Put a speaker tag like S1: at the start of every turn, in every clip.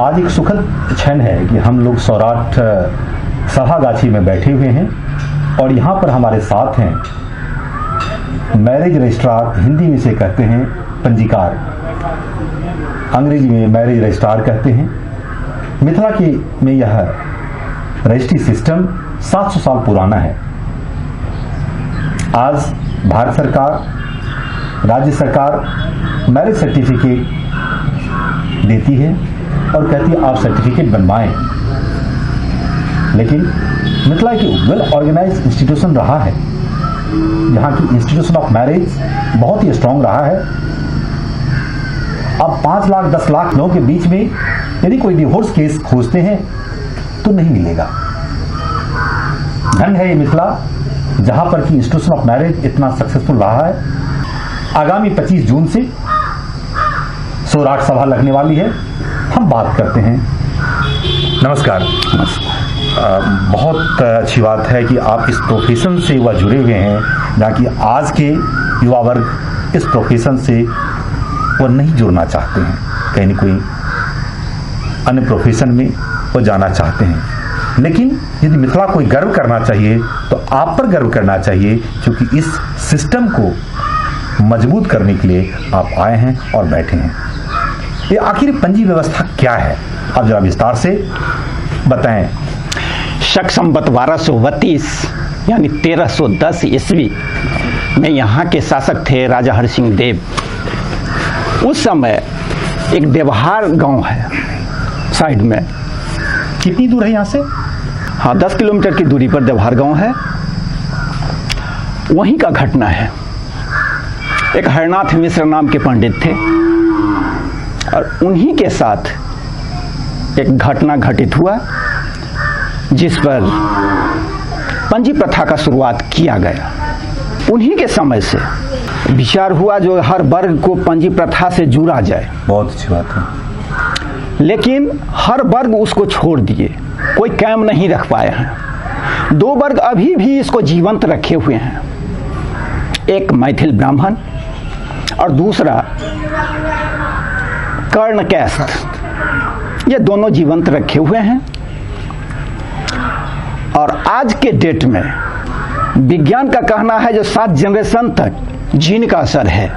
S1: आज एक सुखद क्षण है कि हम लोग सौराठ सभागाछी में बैठे हुए हैं और यहाँ पर हमारे साथ हैं मैरिज रजिस्ट्रार, हिंदी में इसे कहते हैं पंजीकार, अंग्रेजी में मैरिज रजिस्ट्रार कहते हैं। मिथिला के में यह रजिस्ट्री सिस्टम 700 साल पुराना है। आज भारत सरकार, राज्य सरकार मैरिज सर्टिफिकेट देती है और कहती है आप सर्टिफिकेट बनवाएं, लेकिन मिथिला की वेल ऑर्गेनाइज इंस्टीट्यूशन रहा है, जहाँ की इंस्टीट्यूशन ऑफ मैरिज बहुत ही स्ट्रांग रहा है। अब 5 लाख 10 लाख लोगों के बीच में यदि कोई डिवोर्स केस खोजते हैं तो नहीं मिलेगा। धन है ये मिथिला, जहाँ पर की इंस्टीट्यूशन ऑफ मैरिज इतना सक्सेसफुल रहा है। आगामी 25 जून से सौराठ सभा लगने वाली है, हम बात करते हैं। नमस्कार। बहुत अच्छी बात है कि आप इस प्रोफेशन से वह जुड़े हुए हैं, जहाँ कि आज के युवा वर्ग इस प्रोफेशन से वो नहीं जुड़ना चाहते हैं, कहीं न कोई अन्य प्रोफेशन में वो जाना चाहते हैं। लेकिन यदि मिथिला कोई गर्व करना चाहिए तो आप पर गर्व करना चाहिए, क्योंकि इस सिस्टम को मजबूत करने के लिए आप आए हैं और बैठे हैं। ये आखिर पंजी व्यवस्था क्या है, आप जरा विस्तार से बताएं।
S2: शक संवत 1232 यानी 1310 ईस्वी में यहाँ के शासक थे राजा हरिसिंह देव। उस समय एक देवहार गांव है साइड में।
S1: कितनी दूर है यहाँ से?
S2: हाँ, 10 किलोमीटर की दूरी पर देवहार गांव है। वहीं का घटना है। एक हरनाथ मिश्र नाम के पंडित थे और उन्हीं के साथ एक घटना घटित हुआ, जिस पर पंजी प्रथा का शुरुआत किया गया। उन्हीं के समय से विचार हुआ जो हर वर्ग को पंजी प्रथा से जुड़ा जाए।
S1: बहुत अच्छी बात है।
S2: लेकिन हर वर्ग उसको छोड़ दिए, कोई कायम नहीं रख पाए हैं। 2 वर्ग अभी भी इसको जीवंत रखे हुए हैं, एक मैथिल ब्राह्मण और दूसरा कर्ण कैस्ट। ये दोनों जीवंत रखे हुए हैं और आज के डेट में विज्ञान का कहना है जो 7 जनरेशन तक जीन का असर है।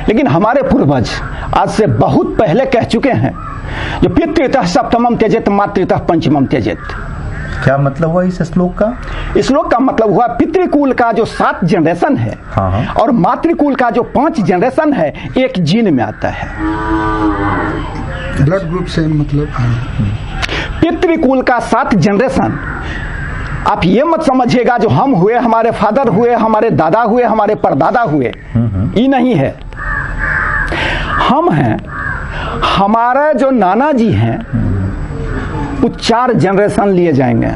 S2: लेकिन हमारे पूर्वज आज से बहुत पहले कह चुके हैं जो पितृतः सप्तमम त्यजेत मातृतः पंचमम त्यजेत।
S1: क्या मतलब हुआ इस श्लोक का?
S2: इस श्लोक का मतलब हुआ पितृकुल का जो 7 जनरेशन है और मातृकुल का जो 5 जनरेशन है, एक जीन में आता है।
S3: ब्लड ग्रुप से मतलब
S2: पितृकुल का 7 जनरेशन। आप ये मत समझिएगा जो हम हुए, हमारे फादर हुए, हमारे दादा हुए, हमारे परदादा हुए, ये नहीं है। हम हैं, हमारा जो नाना जी हैं वो 4 जनरेशन लिए जाएंगे,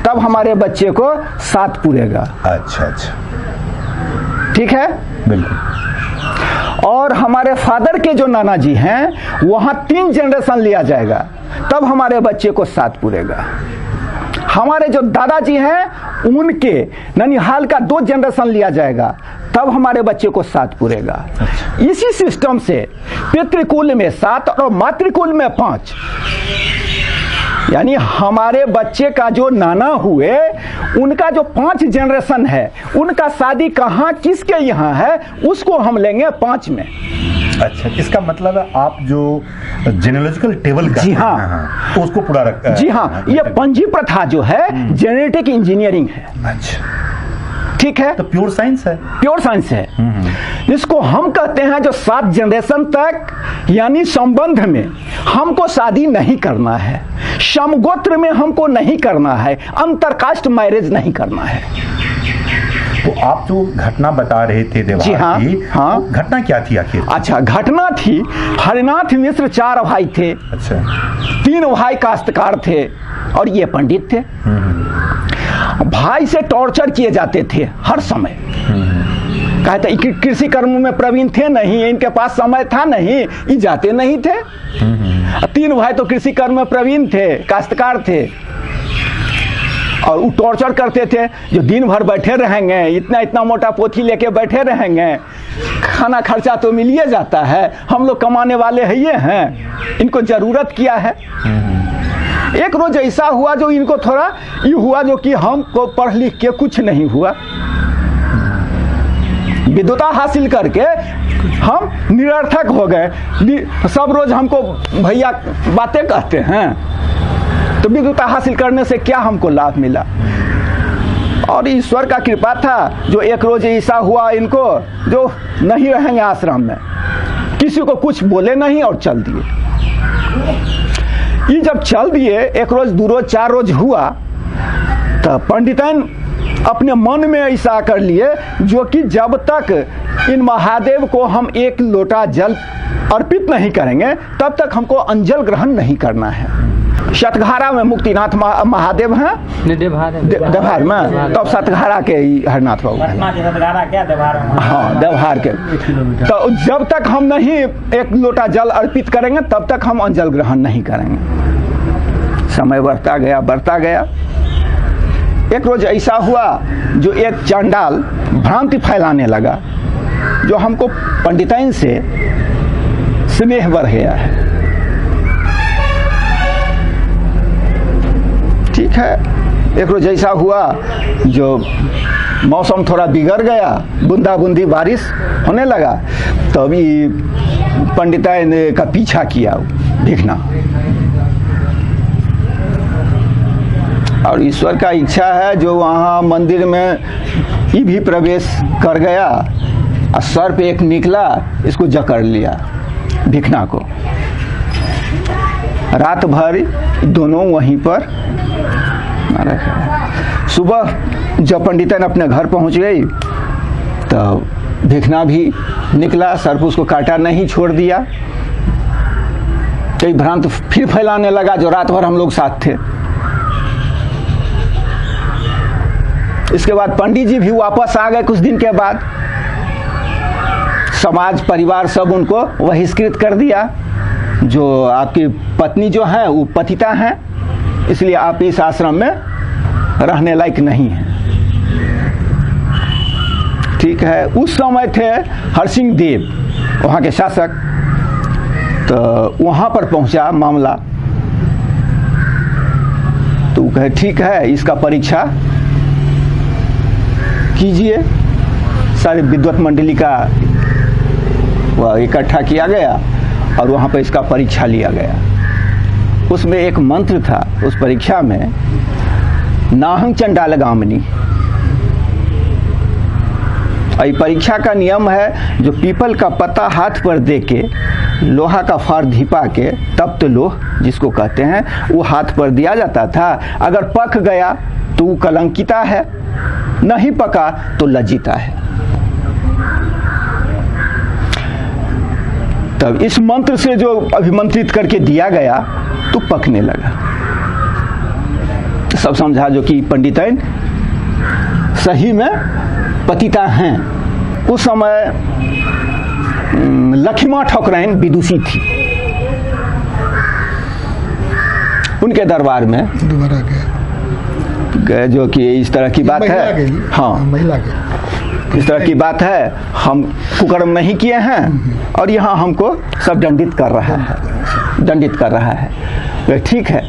S2: तब हमारे बच्चे को 7 पूरेगा।
S1: अच्छा अच्छा,
S2: ठीक है,
S1: बिल्कुल।
S2: और हमारे फादर के जो नाना जी हैं वहां 3 जनरेशन लिया जाएगा, तब हमारे बच्चे को 7 पूरेगा। हमारे जो दादाजी हैं उनके ननिहाल का 2 जनरेशन लिया जाएगा, तब हमारे बच्चे को 7 पूरेगा। इसी सिस्टम से पितृकुल में 7 और मातृकुल में 5, यानी हमारे बच्चे का जो नाना हुए उनका जो 5 जनरेशन है, उनका शादी कहाँ किसके यहाँ है, उसको हम लेंगे 5 में।
S1: अच्छा, इसका मतलब है आप जो जेनेलॉजिकल टेबल का,
S2: जी हाँ,
S1: उसको पूरा रखा है।
S2: जी हाँ, ये पंजी प्रथा जो है जेनेटिक इंजीनियरिंग है।
S1: अच्छा,
S2: ठीक है,
S1: तो प्योर साइंस है।
S2: प्योर साइंस है। इसको हम कहते हैं जो 7 जनरेशन तक, यानी संबंध में हमको शादी नहीं करना है, समगोत्र में हमको नहीं करना है, अंतरकास्ट मैरिज नहीं करना है।
S1: तो आप जो घटना बता रहे थे देवहार की,
S2: हाँ,
S1: घटना क्या थी आखिर?
S2: अच्छा, घटना थी हरिनाथ मिश्र 4 भाई थे। अच्छा, 3 भाई काश्तकार थे और ये पंडित थे। भाई से टॉर्चर किए जाते थे हर समय। कहते कृषि कर्म में प्रवीण थे नहीं, इनके पास समय था नहीं, ये जाते नहीं थे। 3 भाई तो कृषि कर्म में प्रवीण थे, काश्तकार थे, और वो टॉर्चर करते थे जो दिन भर बैठे रहेंगे, इतना इतना मोटा पोथी लेके बैठे रहेंगे, खाना खर्चा तो मिल ही जाता है, हम लोग कमाने वाले है ये हैं, इनको ज़रूरत क्या है। एक रोज ऐसा हुआ जो इनको थोड़ा ये हुआ जो कि हमको पढ़ लिख के कुछ नहीं हुआ, विद्वता हासिल करके हम निरर्थक हो गए। सब रोज हमको भैया बातें कहते हैं, तो विद्वता हासिल करने से क्या हमको लाभ मिला। और ईश्वर का कृपा था जो एक रोज ऐसा हुआ इनको जो नहीं रहेंगे आश्रम में, किसी को कुछ बोले नहीं और चल दिए। ये जब चल दिए, एक रोज, दो रोज, 4 रोज हुआ, तो पंडितन अपने मन में ऐसा कर लिए जो कि जब तक इन महादेव को हम 1 लोटा जल अर्पित नहीं करेंगे तब तक हमको अंजल ग्रहण नहीं करना है। सतघारा में मुक्तिनाथ महादेव हैं, देवहार में, तब सतघारा के हरनाथ बाबू, हाँ देवहार के। तो जब तक हम नहीं 1 लोटा जल अर्पित करेंगे तब तक हम अंजल ग्रहण नहीं करेंगे। समय बढ़ता गया। एक रोज ऐसा हुआ जो एक चंडाल भ्रांति फैलाने लगा, जो हमको पंडिताइन से स्नेह बढ़ गया है। ठीक है, एक रोज ऐसा हुआ जो मौसम थोड़ा बिगड़ गया, बूंदा बूंदी बारिश होने लगा, तभी पंडिताइन का पीछा किया देखना। और ईश्वर का इच्छा है जो वहाँ मंदिर में ये भी प्रवेश कर गया और सर पे एक निकला, इसको जकड़ लिया भिखना को। रात भर दोनों वहीं पर सुबह जब पंडितन अपने घर पहुंच गई तो भिखना भी निकला, सर पे उसको काटा नहीं, छोड़ दिया। कई भ्रांत फिर फैलाने लगा जो रात भर हम लोग साथ थे। इसके बाद पंडित जी भी वापस आ गए कुछ दिन के बाद। समाज परिवार सब उनको बहिष्कृत कर दिया, जो आपकी पत्नी जो है वो पतिता हैं, इसलिए आप इस आश्रम में रहने लायक नहीं हैं। ठीक है, उस समय थे हरसिंह देव वहाँ के शासक, तो वहाँ पर पहुँचा मामला, तो वो कहे ठीक है इसका परीक्षा कीजिए। सारे विद्वत मंडली का वह इकट्ठा किया गया और वहाँ पर इसका परीक्षा लिया गया। उसमें एक मंत्र था उस परीक्षा में, नाहं चंडालगामिनी। और परीक्षा का नियम है जो पीपल का पत्ता हाथ पर दे के लोहा का फार धिपा के तप्त लोह जिसको कहते हैं वो हाथ पर दिया जाता था। अगर पक गया तो वो कलंकिता है, नहीं पका तो लज्जिता है। तब इस मंत्र से जो अभिमंत्रित करके दिया गया तो पकने लगा। सब समझा जो कि पंडिताइन सही में पतिता हैं। उस समय लक्ष्मा ठकुराइन विदुषी थी, उनके दरबार में
S3: दोबारा
S2: गए जो कि इस तरह की बात है, हाँ
S3: महिला के
S2: इस तरह की बात है, हम कुकर्म नहीं किए हैं और यहाँ हमको सब दंडित कर रहा है। ठीक है,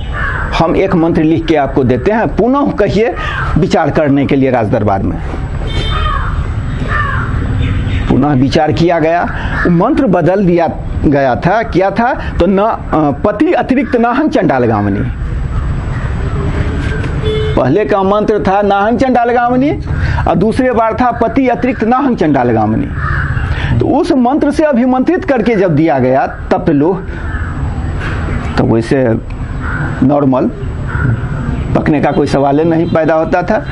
S2: हम एक मंत्र लिख के आपको देते हैं, पुनः कहिए विचार करने के लिए राज दरबार में। पुनः विचार किया गया, मंत्र बदल दिया गया था, क्या था तो न पति अतिरिक्त नाहं चंडालगामिनी। पहले का मंत्र था नाहं चंडालगामिनी और दूसरे बार था पति अतिरिक्त नाहं चंडालगामिनी। तो उस मंत्र से अभिमंत्रित करके जब दिया गया तब लोग तो वैसे नॉर्मल पकने का कोई सवाल नहीं पैदा होता था।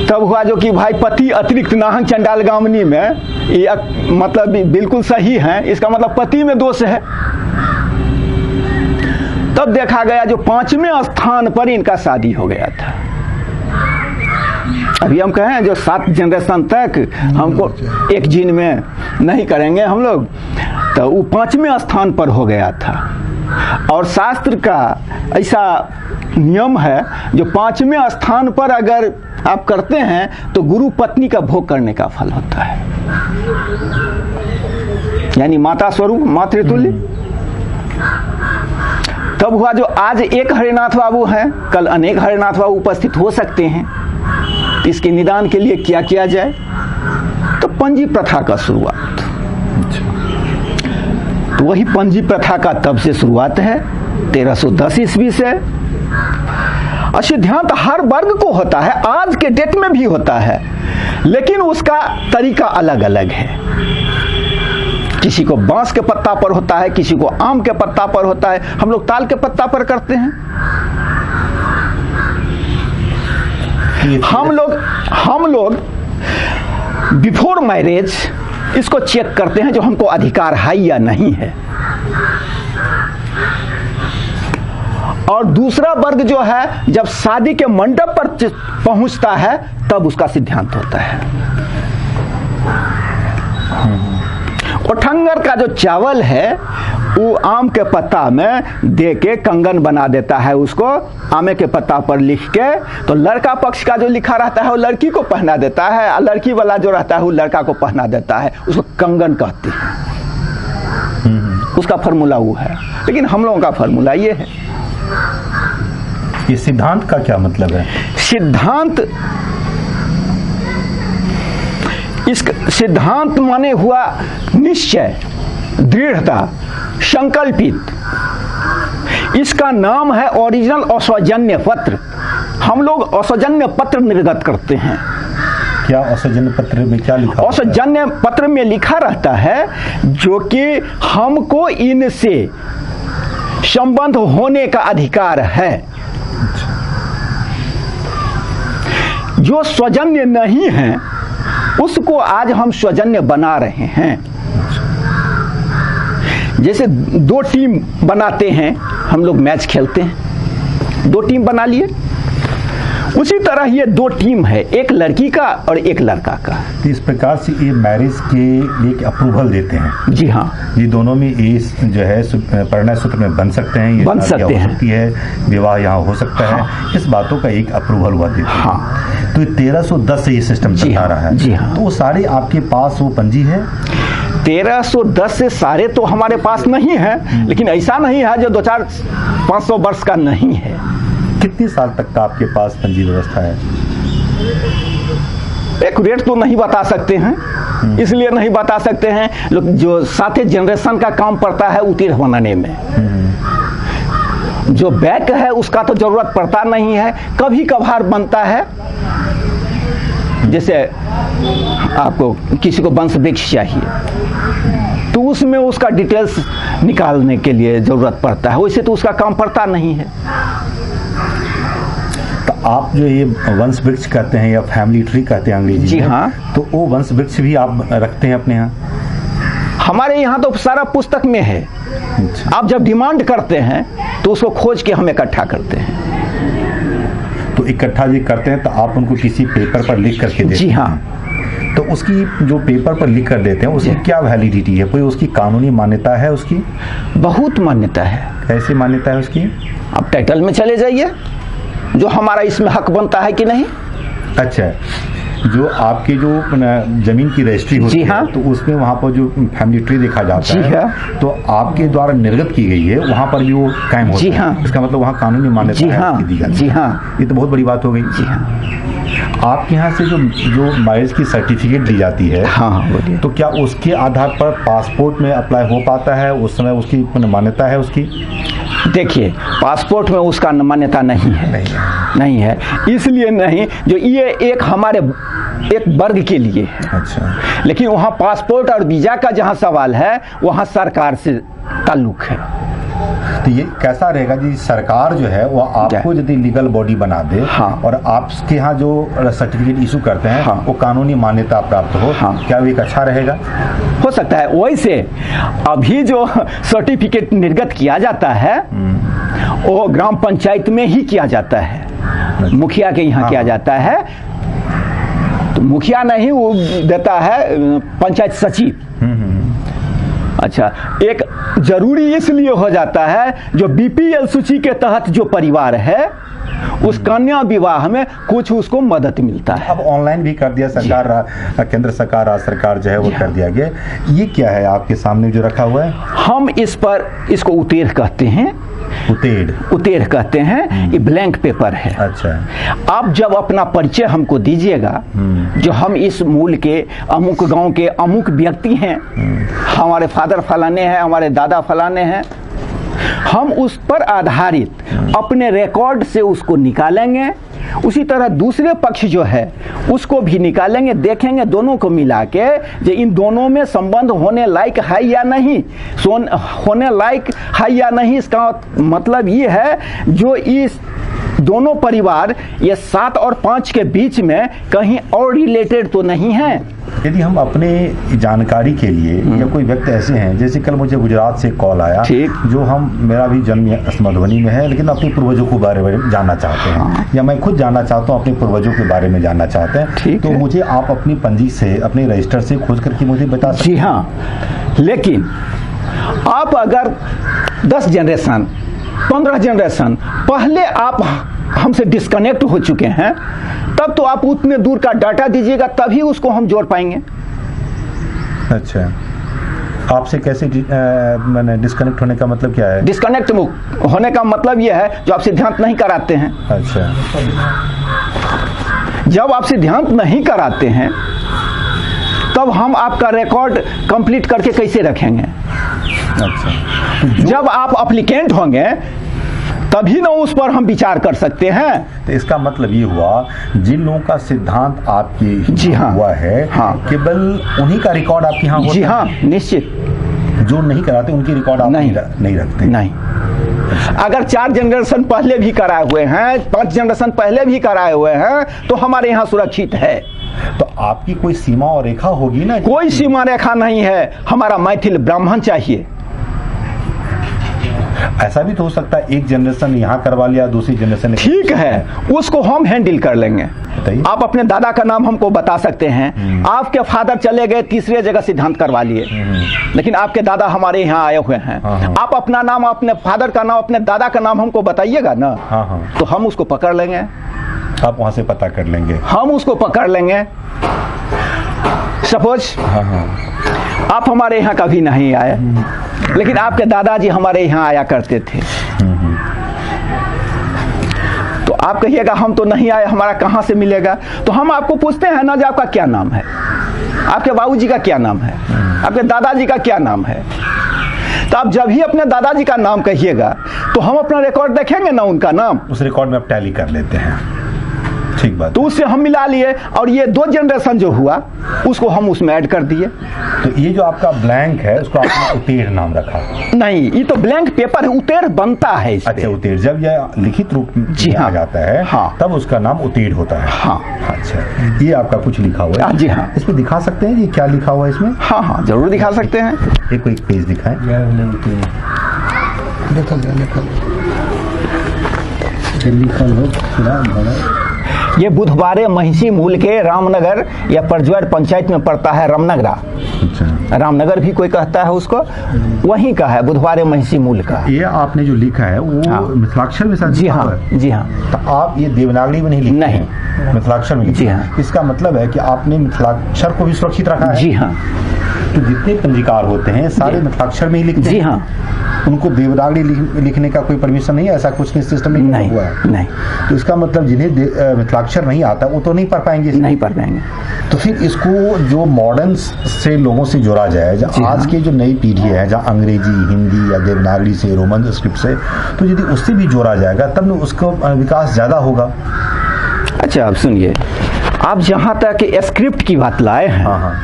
S2: तब हुआ जो कि भाई पति अतिरिक्त नाहं चंडालगामिनी में ये मतलब बिल्कुल सही है, इसका मतलब पति में दोष है। तब देखा गया जो 5वें स्थान पर इनका शादी हो गया था। अभी हम कहें जो 7 जनरेशन तक हमको एक जीन में नहीं करेंगे हम लोग, तो वो 5वें स्थान पर हो गया था। और शास्त्र का ऐसा नियम है जो 5वें स्थान पर अगर आप करते हैं तो गुरु पत्नी का भोग करने का फल होता है। यानी माता स्वरूप, मातृतुल्य। तब हुआ जो आज एक हरिनाथ बाबू हैं, कल अनेक हरिनाथ बाबू उपस्थित हो सकते हैं। इसके निदान के लिए क्या किया जाए? तो पंजी प्रथा का शुरुआत। तो वही पंजी प्रथा का तब से शुरुआत है, 1310 ईस्वी से। और सिद्धांत हर वर्ग को होता है, आज के डेट में भी होता है, लेकिन उसका तरीका अलग अलग है। किसी को बांस के पत्ता पर होता है, किसी को आम के पत्ता पर होता है, हम लोग ताल के पत्ता पर करते हैं। हम लोग बिफोर मैरिज इसको चेक करते हैं जो हमको अधिकार है या नहीं है। और दूसरा वर्ग जो है जब शादी के मंडप पर पहुंचता है तब उसका सिद्धांत होता है। ओठंगर का जो चावल है वो आम के पत्ता में दे के कंगन बना देता है, उसको आमे के पत्ता पर लिख के। तो लड़का पक्ष का जो लिखा रहता है वो लड़की को पहना देता है, और लड़की वाला जो रहता है वो लड़का को पहना देता है। उसको कंगन कहते हैं। उसका फॉर्मूला वो है, लेकिन हम लोगों का फॉर्मूला ये है।
S1: ये सिद्धांत का क्या मतलब है?
S2: सिद्धांत, इस सिद्धांत माने हुआ निश्चय, दृढ़ता, संकल्पित। इसका नाम है ओरिजिनल असौजन्य पत्र। हम लोग असौजन्य पत्र निर्गत करते हैं।
S1: क्या असौजन्य पत्र में क्या लिखा?
S2: असौजन्य पत्र में लिखा रहता है जो कि हमको इनसे संबंध होने का अधिकार है। जो स्वजन्य नहीं है उसको आज हम स्वजन्य बना रहे हैं। जैसे दो टीम बनाते हैं, हम लोग मैच खेलते हैं, दो टीम बना लिए, उसी तरह ये दो टीम है, एक लड़की का और एक लड़का का।
S1: तो इस प्रकार से ये मैरिज के लिए अप्रूवल देते हैं।
S2: जी हाँ, ये
S1: दोनों में ये जो है परिणय सूत्र में बन सकते हैं, ये
S2: बन सकते हैं,
S1: हो सकती है, विवाह यहाँ हो सकता है। इस बातों का एक अप्रूवल हुआ देते हैं।
S2: हाँ।
S1: तो 1310 से ये सिस्टम चलता रहा है।
S2: जी हाँ।
S1: तो वो सारे आपके पास वो पंजी है?
S2: 1310 से सारे तो हमारे पास नहीं है, लेकिन ऐसा नहीं है जो 200-500 वर्ष का नहीं है।
S1: कितने साल तक का आपके पास पंजी व्यवस्था है?
S2: एक रेट तो नहीं बता सकते हैं, इसलिए नहीं बता सकते हैं लोग जो साथे जनरेशन का काम पड़ता है उत्तीर्ण बनाने में। जो बैक है उसका तो जरूरत पड़ता नहीं है, कभी कभार बनता है। जैसे आपको किसी को वंश वृक्ष चाहिए तो उसमें उसका डिटेल्स निकालने के लिए जरूरत पड़ता है, वैसे तो उसका काम पड़ता नहीं है।
S1: तो आप जो ये वंश वृक्ष कहते हैं या फैमिली ट्री कहते हैं अंग्रेजी
S2: जी
S1: में,
S2: हाँ,
S1: तो वो वंश वृक्ष भी आप रखते हैं अपने यहाँ?
S2: हमारे यहाँ तो सारा पुस्तक में है। आप जब डिमांड करते हैं तो उसको खोज के हम इकट्ठा करते हैं।
S1: तो इकट्ठा जी करते हैं तो आप उनको किसी पेपर पर लिख करके देते हैं?
S2: जी हाँ।
S1: तो उसकी जो पेपर पर लिख कर देते हैं उसकी क्या वैलिडिटी है? कोई उसकी कानूनी मान्यता है उसकी?
S2: बहुत मान्यता है।
S1: कैसी मान्यता है उसकी?
S2: आप टाइटल में चले जाइए, जो हमारा इसमें हक बनता है कि नहीं।
S1: अच्छा, जो आपकी जो जमीन की रजिस्ट्री होती
S2: हाँ,
S1: है तो उसमें वहाँ पर जो फैमिली ट्री देखा जाता है
S2: हाँ,
S1: तो आपके द्वारा निर्गत की गई है, वहाँ पर भी वो कायम होता है।
S2: हाँ,
S1: इसका मतलब वहाँ कानूनी मान्यता है
S2: हाँ,
S1: दी जाती है।
S2: जी हाँ,
S1: ये तो बहुत बड़ी बात हो गई।
S2: जी हाँ।
S1: आपके यहाँ से जो मैरिज की सर्टिफिकेट दी जाती है,
S2: हाँ, बोलिए,
S1: तो क्या उसके आधार पर पासपोर्ट में अप्लाई हो पाता है? उस समय उसकी मान्यता है उसकी?
S2: देखिए, पासपोर्ट में उसका मान्यता नहीं है, नहीं है। इसलिए नहीं, जो ये एक हमारे एक वर्ग के लिए है।
S1: अच्छा।
S2: लेकिन वहाँ पासपोर्ट और वीजा का जहाँ सवाल है वहाँ सरकार से ताल्लुक है।
S1: तो ये कैसा रहेगा जी? सरकार जो है वो आपको यदि लीगल बॉडी बना दे,
S2: हाँ, और
S1: आपके यहाँ जो सर्टिफिकेट इशू करते हैं,
S2: हाँ, वो
S1: कानूनी मान्यता प्राप्त हो,
S2: हाँ,
S1: क्या वो एक अच्छा रहेगा?
S2: हो सकता है। वैसे अभी जो सर्टिफिकेट निर्गत किया जाता है वो ग्राम पंचायत में ही किया जाता है, मुखिया के यहाँ किया जाता है। तो मुखिया नहीं, वो देता है पंचायत सचिव। अच्छा, एक जरूरी इसलिए हो जाता है जो बीपीएल सूची के तहत जो परिवार है उस कन्या विवाह में कुछ उसको मदद मिलता है।
S1: अब ऑनलाइन भी कर दिया सरकार, केंद्र सरकार, राज्य सरकार जो है वो कर दिया गया। ये क्या है आपके सामने जो रखा हुआ है? हम
S2: इसको उतेर कहते हैं। उतेर कहते हैं। ये ब्लैंक पेपर है।
S1: अच्छा।
S2: आप जब अपना परिचय हमको दीजिएगा, जो हम इस मूल के अमुक गांव के अमुक व्यक्ति हैं, हमारे फादर फलाने हैं, हमारे दादा फलाने हैं, हम उस पर आधारित अपने रिकॉर्ड से उसको निकालेंगे। उसी तरह दूसरे पक्ष जो है उसको भी निकालेंगे, देखेंगे दोनों को मिला के जो इन दोनों में संबंध होने लायक है या नहीं, होने लायक है या नहीं। इसका मतलब ये है जो इस दोनों परिवार ये 7 और 5 के बीच में कहीं और रिलेटेड तो नहीं है।
S1: यदि हम अपने जानकारी के लिए या कोई व्यक्ति ऐसे हैं, जैसे कल मुझे गुजरात से कॉल आया, जो मेरा भी जन्म मधुबनी में है, लेकिन अपने पूर्वजों के बारे में जानना चाहते हैं, या मैं खुद जानना चाहता हूँ अपने पूर्वजों के बारे में जानना चाहते हैं, तो मुझे आप अपनी पंजी से, अपने रजिस्टर से खोज करके मुझे बता सकते हैं?
S2: जी हाँ, लेकिन आप अगर 10 जनरेशन 15 जनरेशन पहले आप हमसे डिस्कनेक्ट हो चुके हैं, तब तो आप उतने दूर का डाटा दीजिएगा, तभी उसको हम जोड़ पाएंगे।
S1: अच्छा, आपसे कैसे मैंने डिस्कनेक्ट होने का मतलब क्या है?
S2: डिस्कनेक्ट होने का मतलब यह है जो आप सिद्धांत नहीं कराते हैं।
S1: अच्छा।
S2: जब आप सिद्धांत नहीं कराते हैं तब हम आपका रिकॉर्ड कंप्लीट करके कैसे रखेंगे?
S1: अच्छा।
S2: जब आप एप्लीकेंट होंगे तभी ना उस पर हम विचार कर सकते हैं।
S1: तो इसका मतलब ये हुआ जिन लोगों का सिद्धांत आपके
S2: जी हाँ
S1: हुआ है,
S2: हाँ,
S1: केवल उन्हीं का रिकॉर्ड आपके यहाँ होता
S2: जी हाँ, निश्चित।
S1: जो नहीं कराते उनकी रिकॉर्ड आप नहीं रखते?
S2: नहीं। अगर 4 जनरेशन पहले भी कराए हुए हैं, 5 जनरेशन पहले भी कराए हुए हैं, तो हमारे यहाँ सुरक्षित है।
S1: तो आपकी कोई सीमा और रेखा होगी ना?
S2: कोई सीमा रेखा नहीं है। हमारा मैथिल ब्राह्मण चाहिए।
S1: ऐसा भी तो हो सकता है एक जनरेशन यहाँ करवा लिया, दूसरी जनरेशन,
S2: ठीक है, उसको हम हैंडल कर लेंगे। आप अपने दादा का नाम हमको बता सकते हैं, आपके फादर चले गए तीसरे जगह सिद्धांत करवा लिए, लेकिन आपके दादा हमारे यहाँ आए हुए हैं। आप अपना नाम, अपने फादर का नाम, अपने दादा का नाम हमको बताइएगा ना, तो हम उसको पकड़ लेंगे।
S1: आप वहां से पता कर लेंगे? हम
S2: उसको पकड़ लेंगे। सपोज आप हमारे यहाँ कभी नहीं आए, लेकिन आपके दादाजी हमारे यहाँ आया करते थे, तो आप कहिएगा हम तो नहीं आए, हमारा कहाँ से मिलेगा? तो हम आपको पूछते हैं ना, जो आपका क्या नाम है, आपके बाबूजी का क्या नाम है, आपके दादाजी का क्या नाम है। तो आप जब ही अपने दादाजी का नाम कहिएगा तो हम अपना रिकॉर्ड देखेंगे ना, उनका नाम
S1: उस रिकॉर्ड में आप टैली कर लेते हैं। ठीक बात।
S2: तो उससे हम मिला लिए और ये 2 जनरेशन जो हुआ उसको हम उसमें ऐड कर दिए।
S1: तो ये जो आपका ब्लैंक है उसको आपने उतेर नाम रखा?
S2: नहीं, ये तो ब्लैंक पेपर है, उतेर बनता है इस पे।
S1: अच्छा, उतेर जब यह लिखित रूप में आ जाता है, हाँ, तब उसका नाम उतेर होता है।
S2: हाँ।
S1: अच्छा, ये आपका कुछ लिखा हुआ है?
S2: जी हाँ।
S1: इसमें दिखा सकते हैं ये क्या लिखा हुआ है इसमें?
S2: हाँ हाँ, जरूर दिखा सकते हैं।
S1: एक कोई पेज दिखाएं।
S2: ये बुधवारे महिषी मूल के रामनगर या परजौर पंचायत में पड़ता है, रामनगरा। अच्छा। रामनगर भी कोई कहता है उसको, वहीं का है, बुधवारे महिषी मूल का।
S1: ये आपने जो लिखा है वो हाँ, मिथिलाक्षर में?
S2: जी हाँ, जी हाँ।
S1: तो आप ये देवनागरी में नहीं लिखे?
S2: नहीं,
S1: मिथिलाक्षर में।
S2: जी हाँ।
S1: इसका मतलब है कि आपने मिथिलाक्षर को भी सुरक्षित रखा है?
S2: जी हाँ।
S1: तो जितने पंजीकार होते हैं सारे मिथिलाक्षर में ही लिखते हैं?
S2: जी हाँ।
S1: उनको देवनागरी लिखने का कोई परमिशन नहीं है? ऐसा कुछ सिस्टम नहीं हुआ है?
S2: नहीं।
S1: तो इसका मतलब जिन्हें मिथिलाक्षर नहीं आता वो तो नहीं पढ़ पाएंगे?
S2: नहीं पढ़ पाएंगे।
S1: तो फिर इसको जो मॉडर्न से लोगों से जोड़ा जाए, जो आज की जो नई पीढ़ी है, जहाँ अंग्रेजी, हिंदी या देवनागरी से, रोमन स्क्रिप्ट से, तो यदि उससे भी जोड़ा जाएगा तब न उसका विकास ज्यादा होगा।
S2: अच्छा, अब सुनिए, आप जहाँ तक स्क्रिप्ट की बात लाए हैं, हाँ हाँ,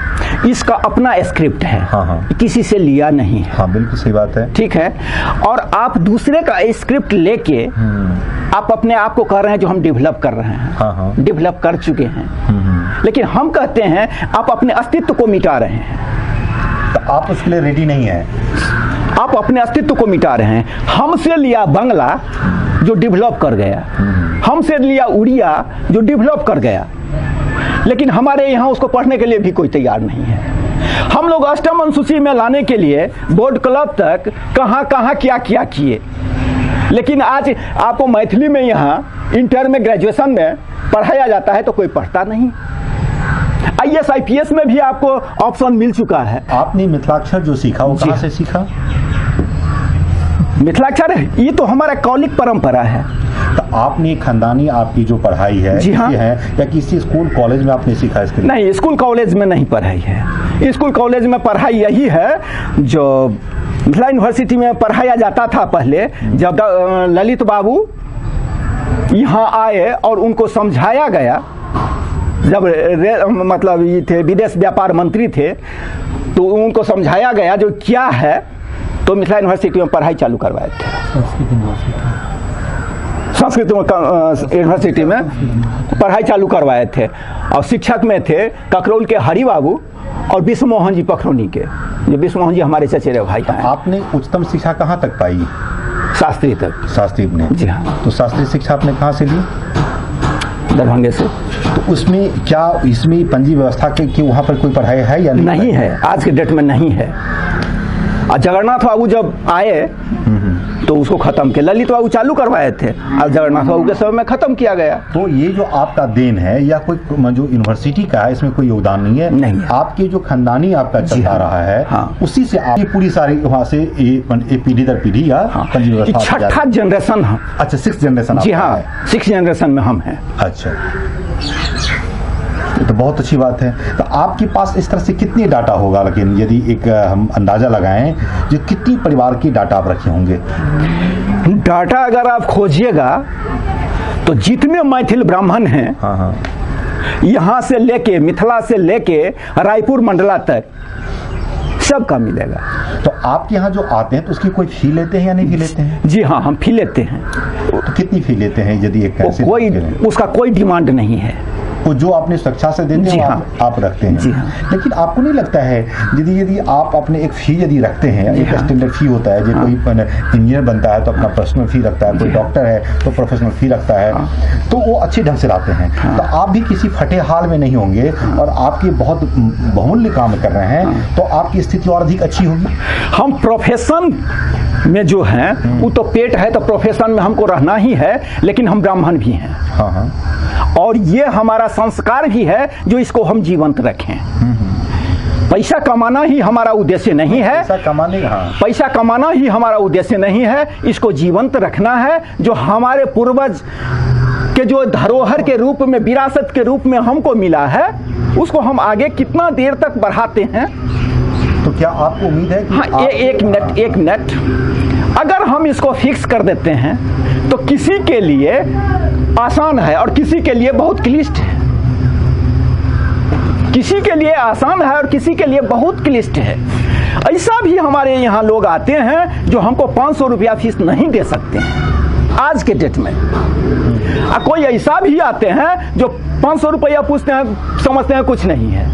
S2: इसका अपना स्क्रिप्ट है, हाँ हाँ, किसी से लिया नहीं है।
S1: हाँ, बिल्कुल सही बात है।
S2: ठीक है, और आप दूसरे का स्क्रिप्ट लेके आप अपने आप को कह रहे हैं जो हम डेवलप कर रहे हैं। हाँ हाँ, डेवलप कर चुके हैं, लेकिन हम कहते हैं आप अपने अस्तित्व को मिटा रहे हैं।
S1: तो आप उसके लिए रेडी नहीं है?
S2: आप अपने अस्तित्व को मिटा रहे हैं। हमसे लिया बंगला जो डेवलप कर गया, हमसे लिया उड़िया जो डेवलप कर गया, लेकिन हमारे यहाँ उसको पढ़ने के लिए भी कोई तैयार नहीं है। हम लोग अष्टम अनुसूची में लाने के लिए बोर्ड क्लब तक कहाँ कहाँ क्या क्या किए, लेकिन आज आपको मैथिली में यहाँ इंटर में ग्रेजुएशन में पढ़ाया जाता है तो कोई पढ़ता नहीं। IAS IPS में भी आपको ऑप्शन मिल चुका है।
S1: आपने मिथिलाक्षर जो सीखा वो कहाँ से सीखा?
S2: मिथिलाक्षर ये तो हमारा कौलिक परंपरा है।
S1: तो आपने खानदानी आपकी जो पढ़ाई है,
S2: जी हाँ,
S1: है या किसी स्कूल कॉलेज में आपने सीखा इसके?
S2: नहीं, स्कूल कॉलेज में नहीं पढ़ाई है। स्कूल कॉलेज में पढ़ाई यही है जो मिथिला यूनिवर्सिटी में पढ़ाया जाता था पहले, जब ललित बाबू यहाँ आए और उनको समझाया गया, जब मतलब ये थे विदेश व्यापार मंत्री थे, तो उनको समझाया गया जो क्या है, तो मिथिला यूनिवर्सिटी में पढ़ाई चालू करवाए थे। संस्कृत यूनिवर्सिटी में पढ़ाई चालू करवाए थे और शिक्षक में थे ककरौल के हरि बाबू और विश्व मोहन जी पखरौनी के। जो विश्व मोहन जी हमारे चचेरे भाई हैं।
S1: आपने उच्चतम शिक्षा कहाँ तक पाई?
S2: शास्त्री तक।
S1: शास्त्री ने? जी हाँ। तो शास्त्रीय शिक्षा आपने कहाँ से ली?
S2: दरभंगे से।
S1: तो उसमें क्या इसमें पंजी व्यवस्था के वहाँ पर कोई पढ़ाई है या
S2: नहीं है? आज के डेट में नहीं है। और जगन्नाथ बाबू जब आए तो उसको खत्म किया। ललित बाबू चालू करवाए थे और जगन्नाथ बाबू के समय में खत्म किया गया। तो
S1: ये जो आपका देन है या कोई जो यूनिवर्सिटी का है, इसमें कोई योगदान नहीं है?
S2: नहीं।
S1: आपके जो खानदानी आपका चलता रहा है,
S2: हाँ,
S1: उसी से आपकी पूरी सारी वहाँ से पीढ़ी दर पीढ़ी या पंजी व्यवस्था।
S2: छठा जनरेशन है।
S1: अच्छा, 6th जनरेशन?
S2: जी हाँ, 6th जनरेशन में हम हैं।
S1: अच्छा, तो बहुत अच्छी बात है। तो आपके पास इस तरह से कितनी डाटा होगा, लेकिन यदि एक हम अंदाजा लगाएं जो कितनी परिवार की डाटा आप रखे होंगे?
S2: डाटा अगर आप खोजिएगा तो जितने मैथिल ब्राह्मण हैं,
S1: हाँ हाँ,
S2: यहाँ से लेके मिथिला से लेके रायपुर मंडला तक सबका मिलेगा।
S1: तो आपके यहाँ जो आते हैं तो उसकी कोई फी लेते हैं या नहीं फी लेते हैं?
S2: जी हाँ, हम फी लेते हैं।
S1: तो कितनी फी लेते हैं यदि एक पैसे?
S2: कोई उसका कोई डिमांड नहीं है।
S1: वो जो आपने सुरक्षा से देते हैं आप रखते हैं।
S2: जी हाँ।
S1: लेकिन आपको नहीं लगता है यदि आप अपने एक फी यदि रखते हैं, एक स्टैंडर्ड फी होता है, जो कोई इंजीनियर बनता है तो अपना पर्सनल फी रखता है, कोई डॉक्टर है तो प्रोफेशनल फी रखता है, तो वो अच्छे ढंग से लाते हैं। तो आप भी किसी फटे हाल में नहीं होंगे और आपके बहुत बहुमूल्य काम कर रहे हैं, तो आपकी स्थिति और अधिक अच्छी होगी।
S2: हम प्रोफेशन में जो हैं वो तो पेट है, तो प्रोफेशन में हमको रहना ही है, लेकिन हम ब्राह्मण भी हैं।
S1: हाँ हाँ।
S2: और ये हमारा संस्कार भी है जो इसको हम जीवंत रखें। पैसा कमाना ही हमारा उद्देश्य नहीं है। पैसा कमाना ही हमारा उद्देश्य नहीं है, इसको जीवंत रखना है। जो हमारे पूर्वज के जो धरोहर के रूप में, विरासत के रूप में हमको मिला है, उसको हम आगे कितना देर तक बढ़ाते हैं।
S1: तो क्या आपको उम्मीद है कि
S2: हाँ, एक मिनट, अगर हम इसको फिक्स कर देते हैं तो किसी के लिए आसान है और किसी के लिए बहुत क्लिष्ट है। किसी के लिए आसान है और किसी के लिए बहुत क्लिष्ट है। ऐसा भी हमारे यहाँ लोग आते हैं जो हमको 500 रुपया फीस नहीं दे सकते हैं आज के डेट में। कोई ऐसा भी आते हैं जो 500 रुपया पूछते हैं, समझते हैं कुछ नहीं है।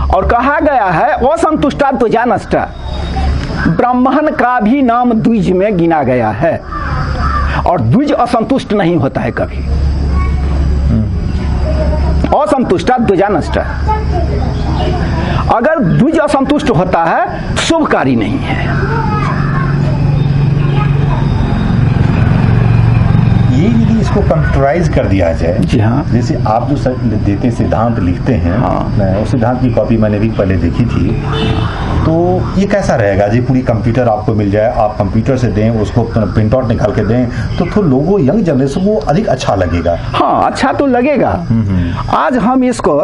S2: और कहा गया है असंतुष्टा ध्वजा नष्टा, ब्राह्मण का भी नाम द्विज में गिना गया है और द्विज असंतुष्ट नहीं होता है कभी। असंतुष्टा ध्वजा नष्टा, अगर द्विज असंतुष्ट होता है शुभकारी नहीं है।
S1: ये यदि इसको कंप्यूटराइज कर दिया जाए,
S2: जी हाँ,
S1: जैसे आप जो देते सिद्धांत लिखते हैं, हाँ, उस सिद्धांत की कॉपी मैंने भी पहले देखी थी, तो ये कैसा रहेगा जी? पूरी कंप्यूटर आपको मिल जाए, आप कंप्यूटर से दें, उसको प्रिंट आउट निकाल के दें, तो लोगों, यंग जनरेशन को अधिक अच्छा लगेगा।
S2: हाँ, अच्छा तो लगेगा। आज हम इसको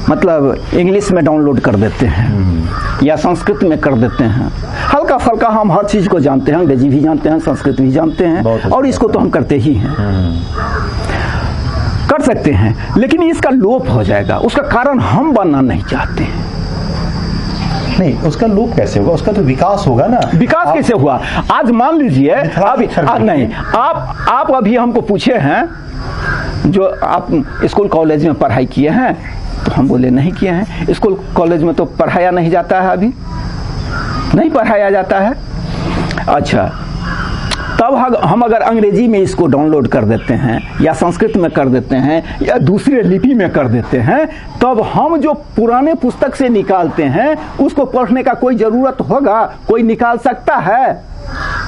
S2: मतलब इंग्लिश में डाउनलोड कर देते हैं या संस्कृत में कर देते हैं। हल्का फल्का हम हर चीज को जानते हैं, अंग्रेजी भी जानते हैं, संस्कृत भी जानते हैं, और इसको तो हम करते ही हैं, कर सकते हैं। लेकिन इसका लोप हो जाएगा, उसका कारण हम बनना नहीं चाहते हैं।
S1: नहीं, उसका लोप कैसे होगा? उसका तो विकास होगा ना।
S2: विकास कैसे हुआ? आज मान लीजिए अभी नहीं, आप अभी हमको पूछे हैं जो आप स्कूल कॉलेज में पढ़ाई किए हैं, तो हम बोले नहीं किए हैं। स्कूल कॉलेज में तो पढ़ाया नहीं जाता है, अभी नहीं पढ़ाया जाता है। अच्छा, तब हम अगर अंग्रेजी में इसको डाउनलोड कर देते हैं या संस्कृत में कर देते हैं या दूसरे लिपि में कर देते हैं, तब हम जो पुराने पुस्तक से निकालते हैं उसको पढ़ने का कोई जरूरत होगा? कोई निकाल सकता है?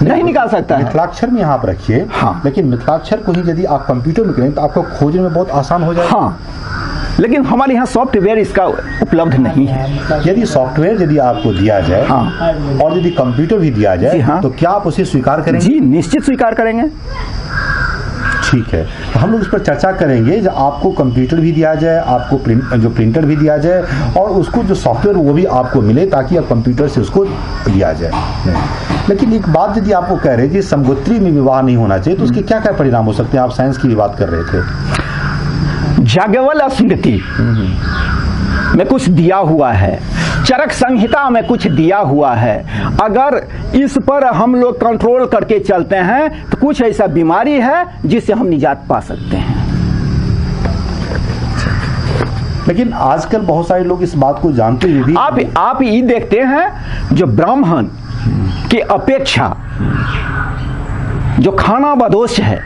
S2: नहीं निकाल सकता है।
S1: मिथिलाक्षर में यहाँ पर रखिए,
S2: हाँ,
S1: लेकिन मिथिलाक्षर को ही यदि आप कंप्यूटर में करें तो आपको खोजने में बहुत आसान हो जाएगा।
S2: हाँ, लेकिन हमारे यहाँ सॉफ्टवेयर इसका उपलब्ध नहीं है।
S1: यदि सॉफ्टवेयर यदि आपको दिया जाए,
S2: हाँ,
S1: और यदि कंप्यूटर भी दिया जाए,
S2: हाँ,
S1: तो क्या आप उसे स्वीकार करेंगे?
S2: जी निश्चित स्वीकार करेंगे।
S1: ठीक है, तो हम लोग इस पर चर्चा करेंगे। जब आपको कंप्यूटर भी दिया जाए, आपको प्रिंटर भी दिया जाए, और उसको जो सॉफ्टवेयर वो भी आपको मिले, ताकि आप कंप्यूटर से उसको दिया जाए। लेकिन एक बात यदि आपको कह रहे हैं कि समगोत्री में विवाह नहीं होना चाहिए, तो उसके क्या क्या परिणाम हो सकते हैं? आप साइंस की भी बात कर रहे थे।
S2: याज्ञवल्क्य स्मृति में कुछ दिया हुआ है, चरक संहिता में कुछ दिया हुआ है। अगर इस पर हम लोग कंट्रोल करके चलते हैं तो कुछ ऐसा बीमारी है जिससे हम निजात पा सकते हैं।
S1: लेकिन आजकल बहुत सारे लोग इस बात को जानते हुए भी
S2: आप ये देखते हैं, जो ब्राह्मण की अपेक्षा जो खाना बदोश है,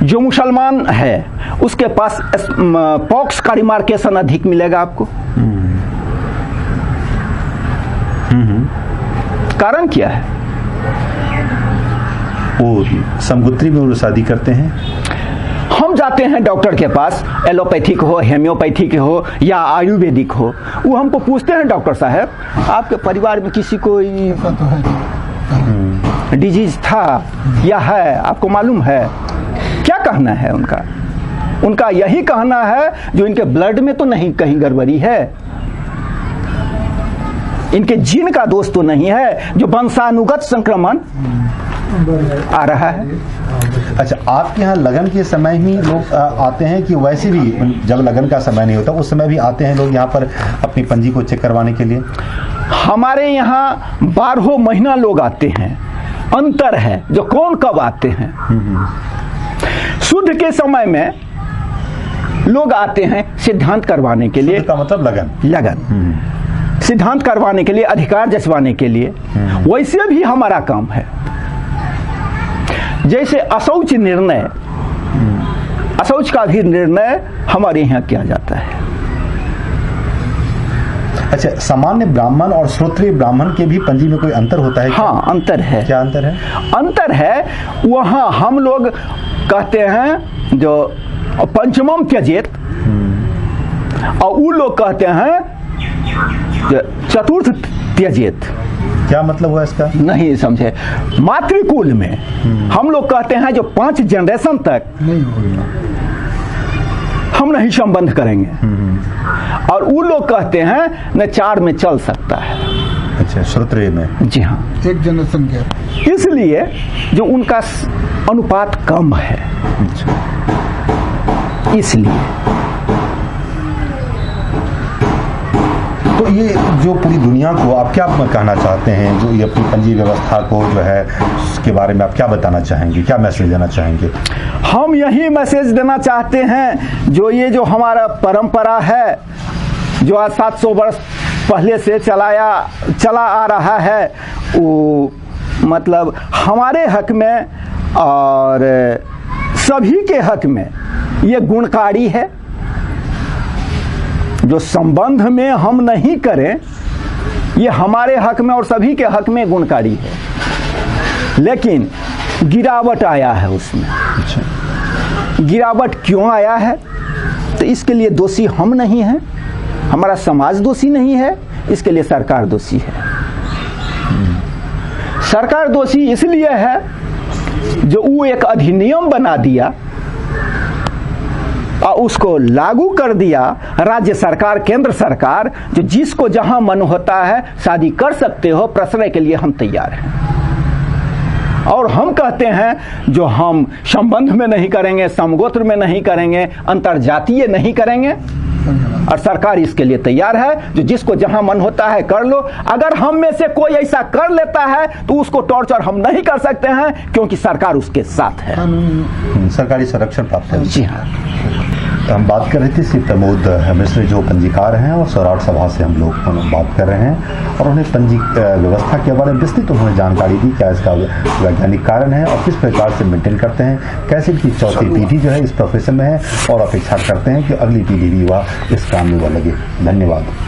S2: जो मुसलमान है, उसके पास पॉक्स का रिमार्केशन अधिक मिलेगा आपको। कारण क्या है?
S1: वो समगोत्री में वो शादी करते हैं।
S2: हम जाते हैं डॉक्टर के पास, एलोपैथिक हो, हेम्योपैथिक हो या आयुर्वेदिक हो, वो हमको पूछते हैं, डॉक्टर साहब आपके परिवार में किसी को डिजीज था या है, आपको मालूम है? क्या कहना है उनका यही कहना है जो इनके ब्लड में तो नहीं कहीं गड़बड़ी है, इनके जीन का दोष तो नहीं है, जो वंशानुगत संक्रमण आ रहा है।
S1: अच्छा, आपके यहाँ लगन के समय ही लोग आते हैं कि वैसे भी जब लगन का समय नहीं होता उस समय भी आते हैं लोग यहाँ पर अपनी पंजी को चेक करवाने के लिए?
S2: हमारे यहाँ 12 महीना लोग आते हैं। अंतर है जो कौन कब आते हैं। शुद्ध के समय में लोग आते हैं सिद्धांत करवाने के लिए।
S1: शुद्ध का मतलब
S2: लगन सिद्धांत करवाने के लिए, अधिकार जचवाने के लिए। वैसे भी हमारा काम है, जैसे अशौच निर्णय, अशौच का भी निर्णय हमारे यहाँ किया जाता है।
S1: अच्छा, सामान्य ब्राह्मण और श्रोत्रिय ब्राह्मण के भी पंजी में कोई अंतर होता है?
S2: हाँ, अंतर है।
S1: क्या अंतर है? अंतर
S2: है वहाँ हम लोग कहते हैं जो पंचमम त्यजेत, और वो लोग कहते हैं चतुर्थ त्यजेत।
S1: क्या मतलब हुआ इसका?
S2: नहीं समझे। मातृकुल में हम लोग कहते हैं जो 5 जनरेशन तक हम नहीं संबंध करेंगे, और वो लोग कहते हैं न 4 में चल सकता है।
S1: अच्छा, श्रोत्रिय में?
S2: जी हाँ,
S3: 1 जनरेशन गैप।
S2: इसलिए जो उनका अनुपात कम है।
S1: अच्छा,
S2: इसलिए
S1: तो ये जो पूरी दुनिया को आप क्या कहना चाहते हैं, जो ये अपनी पंजी व्यवस्था को जो है उसके बारे में आप क्या बताना चाहेंगे, क्या मैसेज देना चाहेंगे?
S2: हम यही मैसेज देना चाहते हैं, जो ये जो हमारा परंपरा है, जो आज 700 वर्ष पहले से चला आ रहा है, वो मतलब हमारे हक में और सभी के हक में ये गुणकारी है। जो संबंध में हम नहीं करें, ये हमारे हक में और सभी के हक में गुणकारी है, लेकिन गिरावट आया है उसमें। गिरावट क्यों आया है? तो इसके लिए दोषी हम नहीं हैं, हमारा समाज दोषी नहीं है, इसके लिए सरकार दोषी है। सरकार दोषी इसलिए है जो वो एक अधिनियम बना दिया और उसको लागू कर दिया राज्य सरकार, केंद्र सरकार, जो जिसको जहां मन होता है शादी कर सकते हो, प्रश्रय के लिए हम तैयार हैं। और हम कहते हैं जो हम संबंध में नहीं करेंगे, समगोत्र में नहीं करेंगे, अंतरजातीय नहीं करेंगे, और सरकार इसके लिए तैयार है। जो जिसको जहां मन होता है कर लो। अगर हम में से कोई ऐसा कर लेता है तो उसको टॉर्चर हम नहीं कर सकते हैं, क्योंकि सरकार उसके साथ है।
S1: सरकारी संरक्षण प्राप्त है।
S2: जी हाँ।
S1: हम बात कर रहे थे श्री प्रमोद मिश्र जो पंजीकार हैं और सौराठ सभा से हम लोग बात कर रहे हैं और उन्हें पंजी व्यवस्था के बारे में विस्तृत उन्होंने जानकारी दी, क्या इसका वैज्ञानिक कारण है और किस प्रकार से मेंटेन करते हैं, कैसे इनकी चौथी पीढ़ी जो है इस प्रोफेशन में है और अपेक्षा करते हैं कि अगली पीढ़ी भी वह इस काम में वह लगे। धन्यवाद।